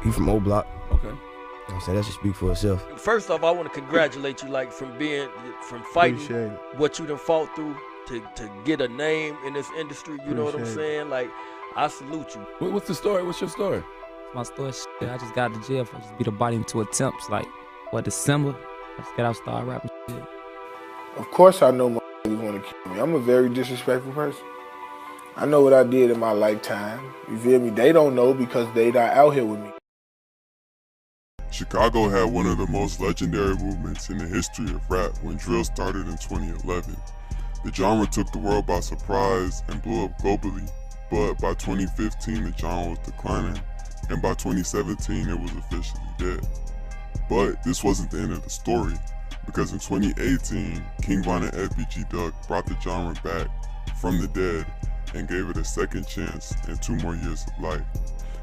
He from O Block. Okay. You know what I'm saying? That should speak for itself. First off, I want to congratulate you, like, from fighting Appreciate it. what you done fought through to get a name in this industry. You know what I'm Appreciate saying? Like, I salute you. What's the story? What's your story? My story, I just got out of jail for just beat a body into attempts. Like, December? I just got out, started rapping shit. Of course I know my niggas want to kill me. I'm a very disrespectful person. I know what I did in my lifetime. You feel me? They don't know because they not out here with me. Chicago had one of the most legendary movements in the history of rap when drill started in 2011. The genre took the world by surprise and blew up globally, but by 2015 the genre was declining, and by 2017 it was officially dead. But this wasn't the end of the story, because in 2018, King Von and FBG Duck brought the genre back from the dead and gave it a second chance and 2 more years of life.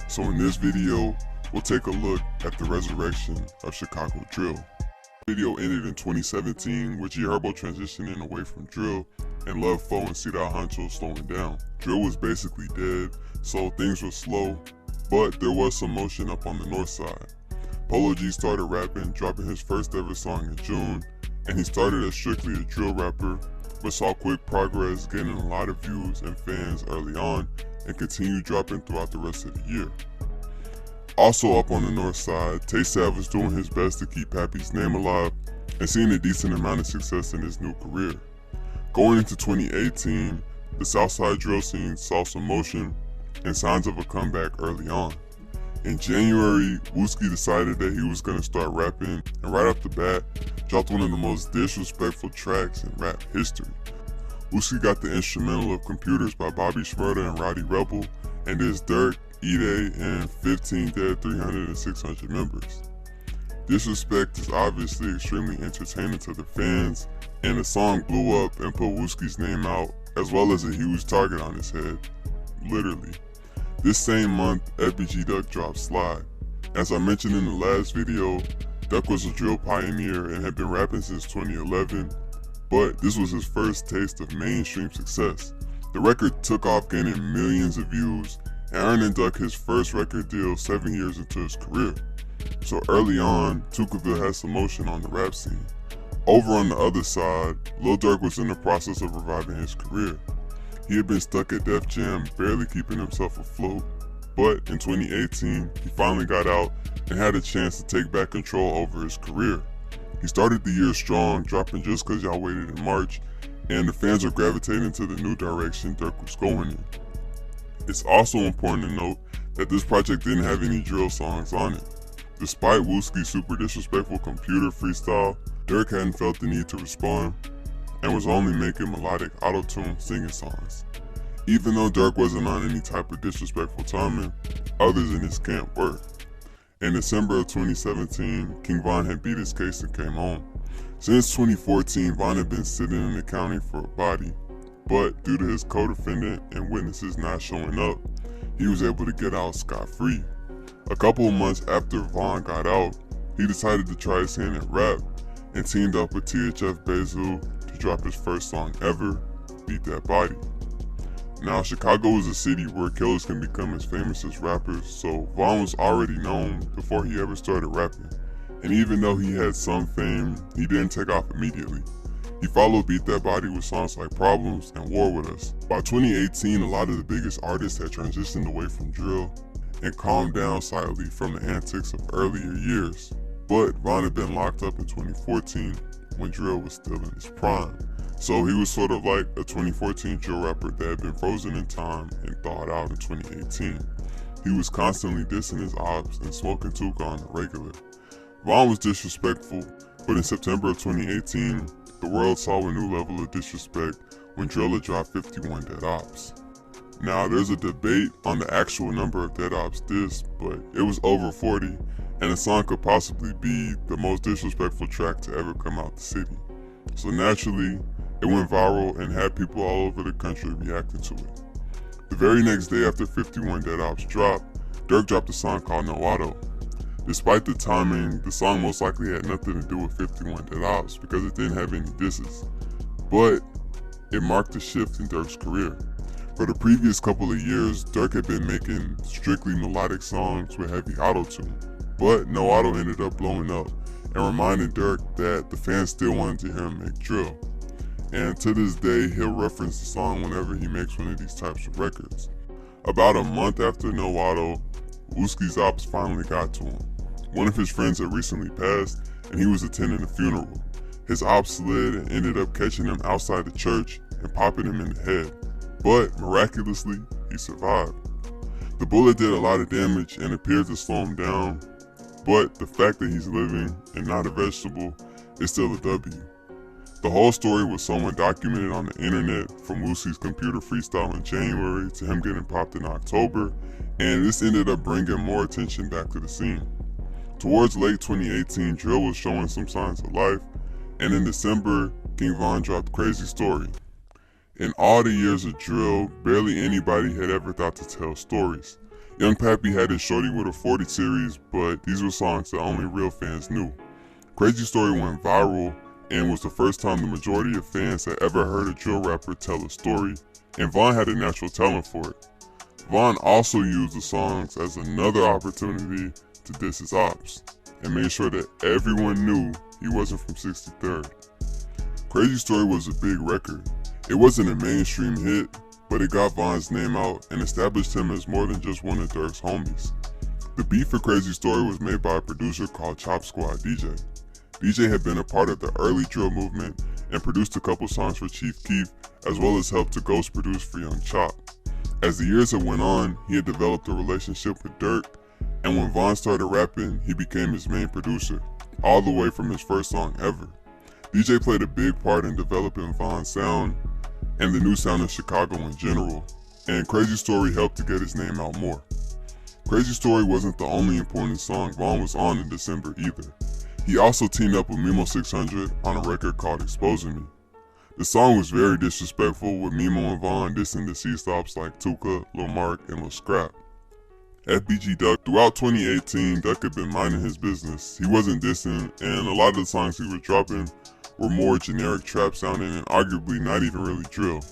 So in this video, we'll take a look at the resurrection of Chicago drill. The video ended in 2017 with G Herbo transitioning away from drill and Love Foe and C-Dot Honcho slowing down. Drill was basically dead, so things were slow, but there was some motion up on the north side. Polo G started rapping, dropping his first ever song in June, and he started as strictly a drill rapper, but saw quick progress, gaining a lot of views and fans early on, and continued dropping throughout the rest of the year. Also up on the north side, Tay Sav was doing his best to keep Pappy's name alive and seeing a decent amount of success in his new career. Going into 2018, the Southside drill scene saw some motion and signs of a comeback early on. In January, Wooski decided that he was going to start rapping, and right off the bat, dropped one of the most disrespectful tracks in rap history. Wooski got the instrumental of Computers by Bobby Shmurda and Roddy Rebel, and there's Dirk, E-Day, and 15 Dead 300 and 600 members. Disrespect is obviously extremely entertaining to the fans, and the song blew up and put Wooski's name out, as well as a huge target on his head. Literally. This same month, FBG Duck dropped Slide. As I mentioned in the last video, Duck was a drill pioneer and had been rapping since 2011, but this was his first taste of mainstream success. The record took off, gaining millions of views and earning Duck his first record deal 7 years into his career. So early on, Tukaville had some motion on the rap scene. Over on the other side, Lil Durk was in the process of reviving his career. He had been stuck at Def Jam, barely keeping himself afloat, but in 2018, he finally got out and had a chance to take back control over his career. He started the year strong, dropping Just Cause Y'all Waited in March, and the fans are gravitating to the new direction Durk was going in. It's also important to note that this project didn't have any drill songs on it. Despite Wooski's super disrespectful computer freestyle, Durk hadn't felt the need to respond and was only making melodic auto-tune singing songs. Even though Durk wasn't on any type of disrespectful timing, others in his camp were. In December of 2017, King Von had beat his case and came home. Since 2014, Von had been sitting in the county for a body, but due to his co-defendant and witnesses not showing up, he was able to get out scot-free. A couple of months after Von got out, he decided to try his hand at rap and teamed up with THF Basil to drop his first song ever, Beat That Body. Now, Chicago is a city where killers can become as famous as rappers, so Von was already known before he ever started rapping. And even though he had some fame, he didn't take off immediately. He followed Beat That Body with songs like Problems and War With Us. By 2018, a lot of the biggest artists had transitioned away from drill and calmed down slightly from the antics of earlier years. But Von had been locked up in 2014 when drill was still in its prime. So he was sort of like a 2014 drill rapper that had been frozen in time and thawed out in 2018. He was constantly dissing his ops and smoking Tuka on the regular. Von was disrespectful, but in September of 2018, the world saw a new level of disrespect when Drilla dropped 51 Dead Ops. Now, there's a debate on the actual number of Dead Ops dissed, but it was over 40, and the song could possibly be the most disrespectful track to ever come out the city. So naturally, it went viral and had people all over the country reacting to it. The very next day after 51 Dead Ops dropped, Durk dropped a song called No Auto. Despite the timing, the song most likely had nothing to do with 51 Dead Ops because it didn't have any disses. But it marked a shift in Durk's career. For the previous couple of years, Durk had been making strictly melodic songs with heavy auto-tune, but No Auto ended up blowing up and reminded Durk that the fans still wanted to hear him make drill. And to this day, he'll reference the song whenever he makes one of these types of records. About a month after No Auto, Wooski's ops finally got to him. One of his friends had recently passed, and he was attending the funeral. His ops slid and ended up catching him outside the church and popping him in the head. But miraculously, he survived. The bullet did a lot of damage and appeared to slow him down, but the fact that he's living and not a vegetable is still a W. The whole story was somewhat documented on the internet, from Lucy's computer freestyle in January to him getting popped in October, and this ended up bringing more attention back to the scene. Towards late 2018, drill was showing some signs of life, and in December, King Von dropped Crazy Story. In all the years of drill, barely anybody had ever thought to tell stories. Young Pappy had his Shorty with a 40 series, but these were songs that only real fans knew. Crazy Story went viral and was the first time the majority of fans had ever heard a drill rapper tell a story, and Von had a natural talent for it. Von also used the songs as another opportunity to diss his ops, and made sure that everyone knew he wasn't from 63rd. Crazy Story was a big record. It wasn't a mainstream hit, but it got Von's name out and established him as more than just one of Durk's homies. The beat for Crazy Story was made by a producer called Chop Squad DJ. DJ had been a part of the early drill movement and produced a couple songs for Chief Keef, as well as helped to ghost produce for Young Chop. As the years had went on, he had developed a relationship with Durk, and when Von started rapping, he became his main producer, all the way from his first song ever. DJ played a big part in developing Von's sound and the new sound of Chicago in general, and Crazy Story helped to get his name out more. Crazy Story wasn't the only important song Von was on in December either. He also teamed up with Memo 600 on a record called Exposing Me. The song was very disrespectful, with Memo and Von dissing the C-Stops like Tuka, Lil Mark, and Lil Scrap. FBG Duck, throughout 2018, Duck had been minding his business. He wasn't dissing, and a lot of the songs he was dropping were more generic trap sounding and arguably not even really drill.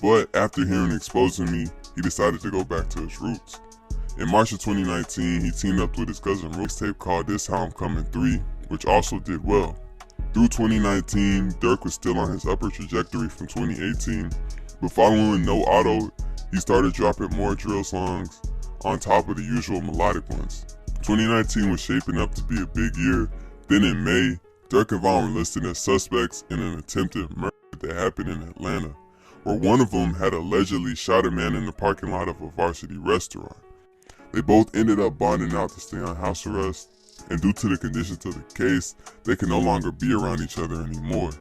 But after hearing Exposing Me, he decided to go back to his roots. In March of 2019, he teamed up with his cousin Rook's tape called This How I'm Coming 3, which also did well. Through 2019, Durk was still on his upper trajectory from 2018, but following No Auto, he started dropping more drill songs on top of the usual melodic ones. 2019 was shaping up to be a big year. Then in May, Durk and Von were listed as suspects in an attempted murder that happened in Atlanta, where one of them had allegedly shot a man in the parking lot of a Varsity restaurant. They both ended up bonding out to stay on house arrest, and due to the conditions of the case, they can no longer be around each other anymore.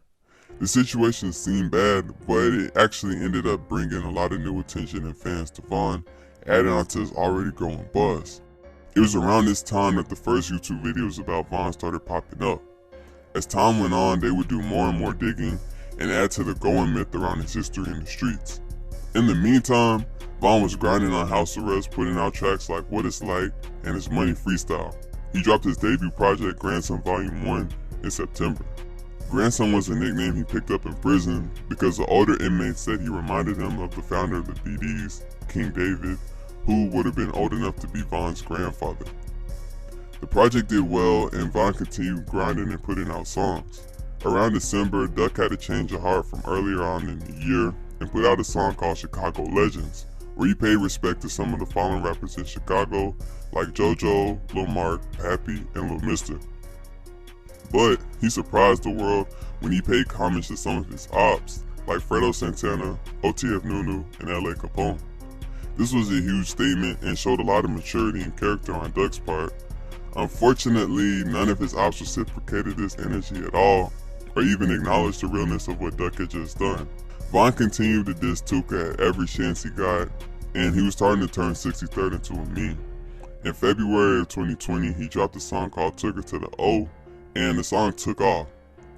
The situation seemed bad, but it actually ended up bringing a lot of new attention and fans to Von, adding on to his already growing buzz. It was around this time that the first YouTube videos about Von started popping up. As time went on, they would do more and more digging and add to the growing myth around his history in the streets. In the meantime, Von was grinding on house arrest, putting out tracks like What It's Like and his Money Freestyle. He dropped his debut project, Grandson Volume 1, in September. Grandson was a nickname he picked up in prison because the older inmates said he reminded him of the founder of the BDs, King David, who would have been old enough to be Von's grandfather. The project did well, and Von continued grinding and putting out songs. Around December, Duck had a change of heart from earlier on in the year and put out a song called Chicago Legends, where he paid respect to some of the fallen rappers in Chicago like JoJo, Lil Mark, Pappy, and Lil Mister. But he surprised the world when he paid homage to some of his ops like Fredo Santana, OTF Nunu, and LA Capone. This was a huge statement and showed a lot of maturity and character on Duck's part. Unfortunately, none of his ops reciprocated this energy at all, or even acknowledged the realness of what Duck had just done. Von continued to diss Tuka at every chance he got, and he was starting to turn 63rd into a meme. In February of 2020, he dropped a song called Took Her to the O, and the song took off.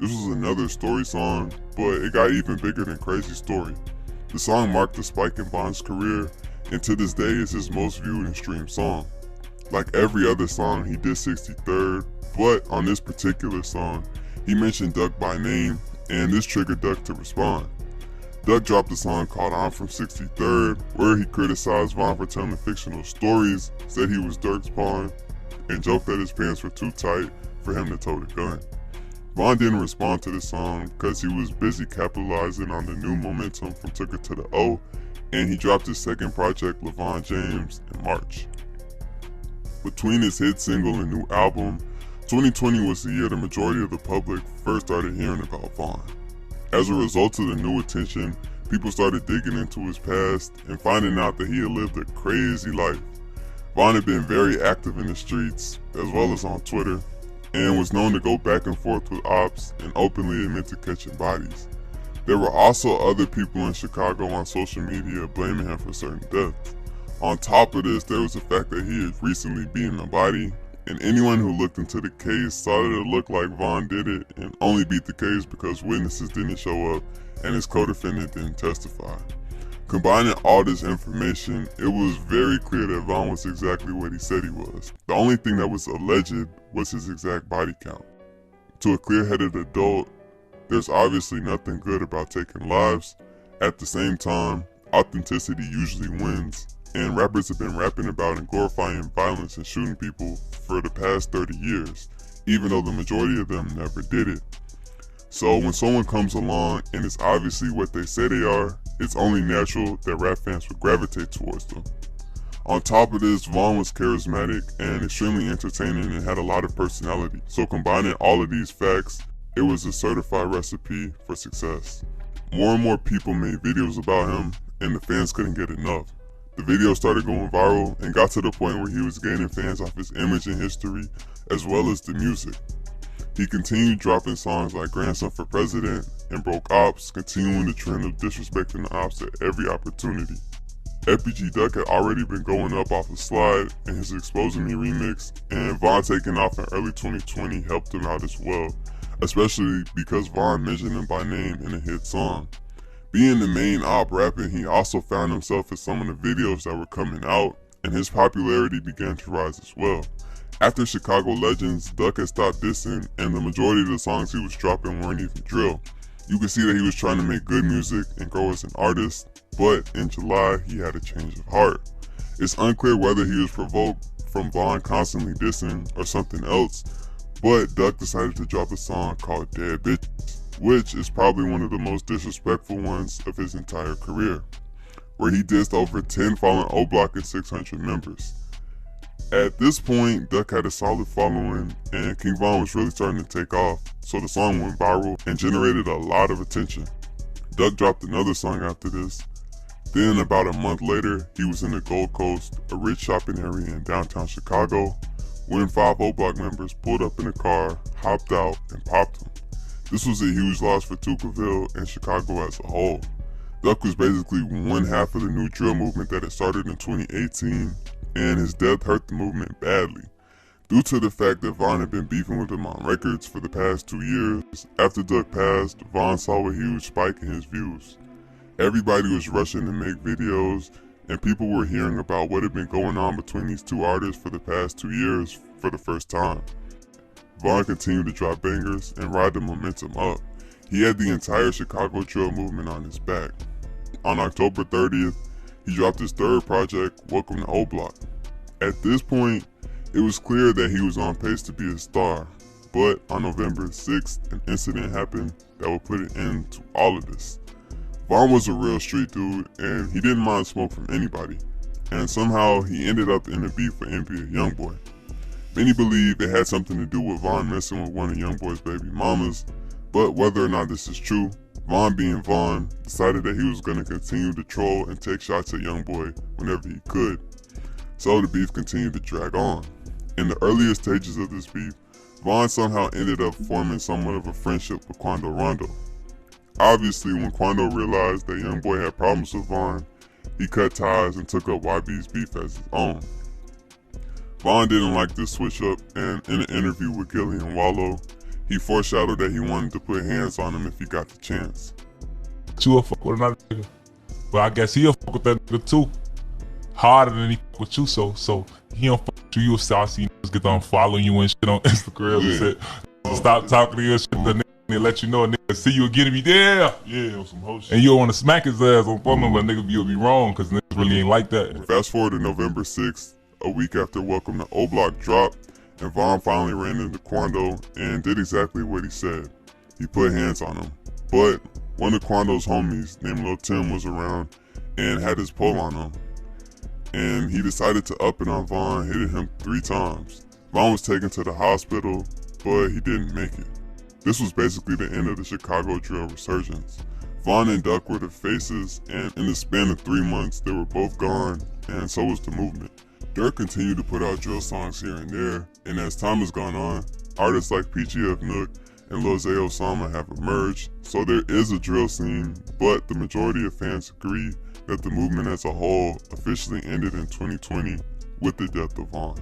This was another story song, but it got even bigger than Crazy Story. The song marked a spike in Von's career, and to this day is his most viewed and streamed song. Like every other song, he did 63rd, but on this particular song, he mentioned Duck by name, and this triggered Duck to respond. Duck dropped a song called I'm From 63rd, where he criticized Von for telling fictional stories, said he was Durk's pawn, and joked that his pants were too tight for him to tote a gun. Von didn't respond to the song because he was busy capitalizing on the new momentum from Took It to the O, and he dropped his second project, LeVon James, in March. Between his hit single and new album, 2020 was the year the majority of the public first started hearing about Von. As a result of the new attention, people started digging into his past and finding out that he had lived a crazy life. Von had been very active in the streets, as well as on Twitter, and was known to go back and forth with ops and openly admit to catching bodies. There were also other people in Chicago on social media blaming him for certain deaths. On top of this, there was the fact that he had recently beaten a body, and anyone who looked into the case saw that it looked like Von did it and only beat the case because witnesses didn't show up and his co-defendant didn't testify. Combining all this information, it was very clear that Von was exactly what he said he was. The only thing that was alleged was his exact body count. To a clear-headed adult, there's obviously nothing good about taking lives. At the same time, authenticity usually wins, and rappers have been rapping about and glorifying violence and shooting people for the past 30 years, even though the majority of them never did it. So when someone comes along and is obviously what they say they are, it's only natural that rap fans would gravitate towards them. On top of this, Von was charismatic and extremely entertaining and had a lot of personality. So combining all of these facts, it was a certified recipe for success. More and more people made videos about him, and the fans couldn't get enough. The video started going viral and got to the point where he was gaining fans off his image and history, as well as the music. He continued dropping songs like Grandson for President and Broke Ops, continuing the trend of disrespecting the ops at every opportunity. FBG Duck had already been going up off a slide in his Exposing Me remix, and Von taking off in early 2020 helped him out as well, especially because Von mentioned him by name in a hit song. Being the main op rapping, he also found himself in some of the videos that were coming out, and his popularity began to rise as well. After Chicago Legends, Duck had stopped dissing, and the majority of the songs he was dropping weren't even drill. You could see that he was trying to make good music and grow as an artist, but in July, he had a change of heart. It's unclear whether he was provoked from Von constantly dissing or something else, but Duck decided to drop a song called Dead Bitches, which is probably one of the most disrespectful ones of his entire career, where he dissed over 10 fallen O-Block and 600 members. At this point, Duck had a solid following, and King Von was really starting to take off, so the song went viral and generated a lot of attention. Duck dropped another song after this. Then about a month later, he was in the Gold Coast, a rich shopping area in downtown Chicago, when 5 O-Block members pulled up in a car, hopped out, and popped him. This was a huge loss for Tuckerville and Chicago as a whole. Duck was basically one half of the new drill movement that had started in 2018, and his death hurt the movement badly. Due to the fact that Von had been beefing with him on records for the past 2 years, after Duck passed, Von saw a huge spike in his views. Everybody was rushing to make videos, and people were hearing about what had been going on between these two artists for the past 2 years for the first time. Von continued to drop bangers and ride the momentum up. He had the entire Chicago drill movement on his back. On October 30th, he dropped his third project, Welcome to O-Block. At this point, it was clear that he was on pace to be a star, but on November 6th, an incident happened that would put an end to all of this. Von was a real street dude, and he didn't mind smoke from anybody, and somehow he ended up in a beef with NBA Youngboy. Many believe it had something to do with Von messing with one of Youngboy's baby mamas, but whether or not this is true, Von being Von decided that he was going to continue to troll and take shots at Youngboy whenever he could. So the beef continued to drag on. In the earlier stages of this beef, Von somehow ended up forming somewhat of a friendship with Quando Rondo. Obviously, when Quando realized that Youngboy had problems with Von, he cut ties and took up YB's beef as his own. Von didn't like this switch up, and in an interview with Gillian Wallow, he foreshadowed that he wanted to put hands on him if he got the chance. You'll fuck with another nigga, but I guess he'll fuck with that nigga too. Harder than he fuck with you, so he don't fuck with you. You'll start seeing niggas get on following you and shit on Instagram and shit. So stop talking to you and shit. The nigga let you know a nigga See you again, me there. Yeah, on some whole shit. And you'll want to smack his ass on phone number, nigga, you'll be wrong, cause niggas really ain't like that. Fast forward to November 6th, a week after Welcome to O Block dropped, and Von finally ran into Quando and did exactly what he said. He put hands on him. But one of Quando's homies named Lil Tim was around and had his pole on him. And he decided to up it on Von, hitting him 3 times. Von was taken to the hospital, but he didn't make it. This was basically the end of the Chicago drill resurgence. Von and Duck were the faces, and in the span of 3 months, they were both gone, and so was the movement. Durk continued to put out drill songs here and there, and as time has gone on, artists like PGF Nook and Lil Zay Osama have emerged, so there is a drill scene, but the majority of fans agree that the movement as a whole officially ended in 2020 with the death of Von.